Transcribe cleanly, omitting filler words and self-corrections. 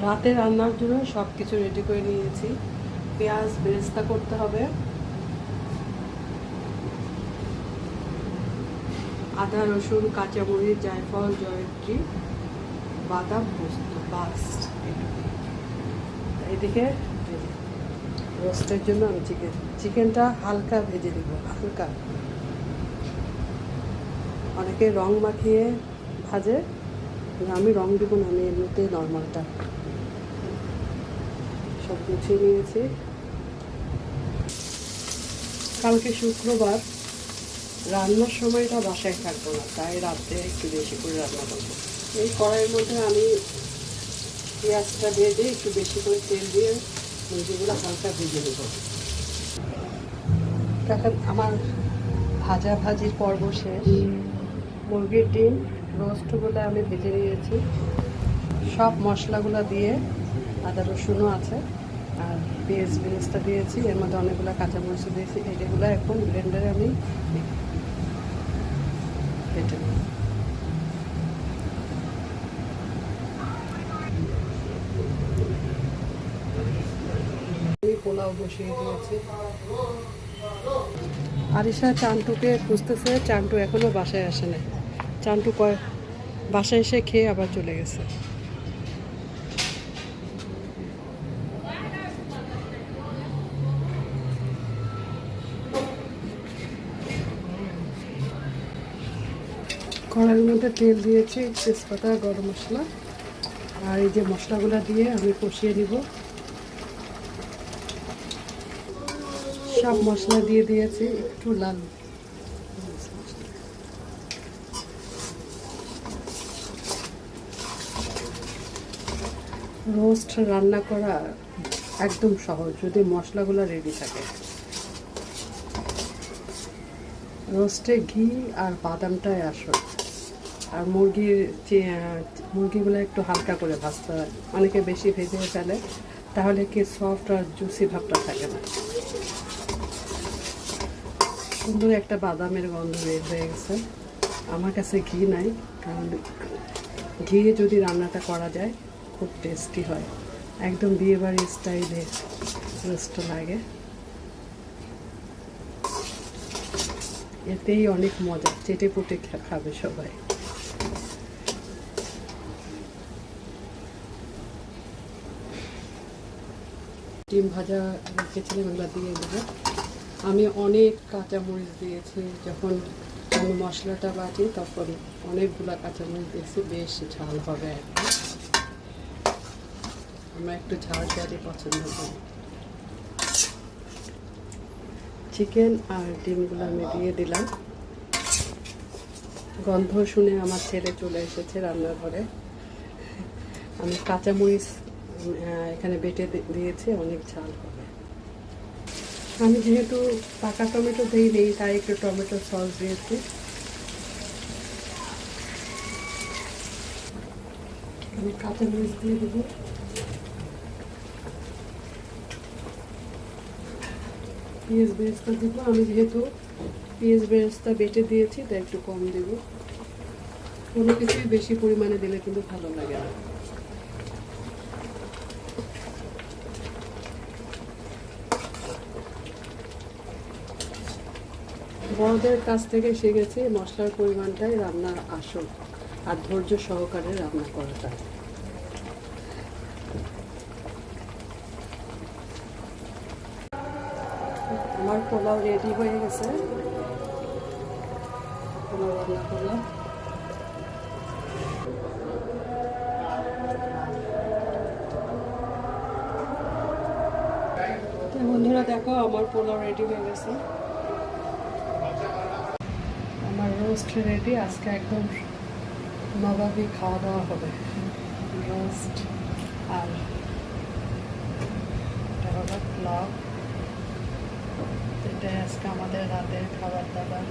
রাতে রান্নার জন্য সব কিছু রেডি করে নিয়েছি। পেঁয়াজ বেরেস্তা করতে হবে, আদা রসুন কাঁচামরিচ জায়ফল জয়ত্রী বাদাম পোস্ত বাস্ট। এদিকে রোস্টের জন্য আমি চিকেনটা হালকা ভেজে দিব, হালকা। অনেকে রং মাখিয়ে ভাজে, আমি রং দিব না, আমি এমনিতেই নর্মালটা সব গুছিয়ে নিয়েছি। কালকে শুক্রবার, রান্নার সময়টা বাসায় থাকবো না, তাই রাত্রে একটু বেশি করে রান্না করবো। এই কড়াইয়ের মধ্যে আমি পেঁয়াজটা ভেজে একটু বেশি করে তেল দিয়ে মুরগিগুলো হালকা ভেজে নেব। এখন আমার ভাজির পর্ব শেষ। মুরগির ডিম রোস্টগুলো আমি ভেজে নিয়েছি, সব মশলাগুলো দিয়ে, আদা রসুনও আছে, আর পেঁয়াজ বেরেস্তা দিয়েছি, এর মধ্যে অনেকগুলো কাঁচামরিচ দিয়েছি। এগুলো এখন ব্লেন্ডারে আমি বেটে নেব। পোলাও বসিয়ে দিয়েছি। আরিশা চান্টুকে খুঁজতেছে, চান্টু এখনো বাসায় আসে না। চান্টু বাসায় এসে খেয়ে আবার চলে গেছে। কড়াইয়ের মধ্যে তেল দিয়েছি, তেজপাতা গরম মশলা, আর এই যে মশলাগুলো দিয়ে আমি কষিয়ে নিব। সব মশলা দিয়ে দিয়েছি, একটু লাল রোস্ট রান্না করা একদম সহজ যদি মশলাগুলো রেডি থাকে। রোস্টে ঘি আর বাদামটাই আসল, আর মুরগিগুলো একটু হালকা করে ভাজতে হয়। অনেকে বেশি ভেজে ফেলে, তাহলে কি সফট আর জুসি ভাবটা থাকে না। সুন্দর একটা বাদামের গন্ধ বের হয়ে গেছে। আমার কাছে ঘি নাই, কারণ ঘি যদি রান্নাটা করা যায় খুব টেস্টি হয়, একদম বিয়েবাড়ির স্টাইলে রোস্ট লাগে। এতেই অনেক মজা, চেটে পুটে খাবে সবাই। ডিম ভাজা রেখেছিলাম, এগুলো দিয়ে দেবো। আমি অনেক কাঁচামরিচ দিয়েছি, যখন আমি মশলাটা বাটি তখন অনেকগুলো কাঁচামরিচ দিয়েছি, বেশ ঝাল হবে একদম। আমরা একটু ঝাল ঝালই পছন্দ করি। চিকেন আর ডিমগুলো আমি দিয়ে দিলাম। গন্ধ শুনে আমার ছেলে চলে এসেছে রান্নাঘরে। আমি কাঁচামরিচ এখানে বেটে দিয়েছি, অনেক ঝাল হবে। আমি যেহেতু পাকা টমেটো দিইনি, তাই একটু টমেটো সস দিয়েছি। আমি কাঁচামরিচ দিয়ে দেবো। পেঁয়াজ বেরেস্তা দেবো। আমি যেহেতু পেঁয়াজ বেরেস্তা বেটে দিয়েছি, তাই একটু কম দেবো। কোনো কিছুই বেশি পরিমাণে দিলে কিন্তু ভালো লাগে না। বড়দের কাছ থেকে শিখেছি মশলার পরিমাণটাই রান্নার আসল, আর ধৈর্য সহকারে রান্না করাটা। আমার পোলাও রেডি হয়ে গেছে। পোলাও রান্না করলাম। বন্ধুরা দেখো, আমার পোলাও রেডি হয়ে গেছে। আমার রোস্ট রেডি। আজকে একদম নবাবী খাওয়া দাওয়া হবে। রোস্ট আর এটা হলো পোলাও। এটাই আজকে আমাদের রাতের খাবার দাবার।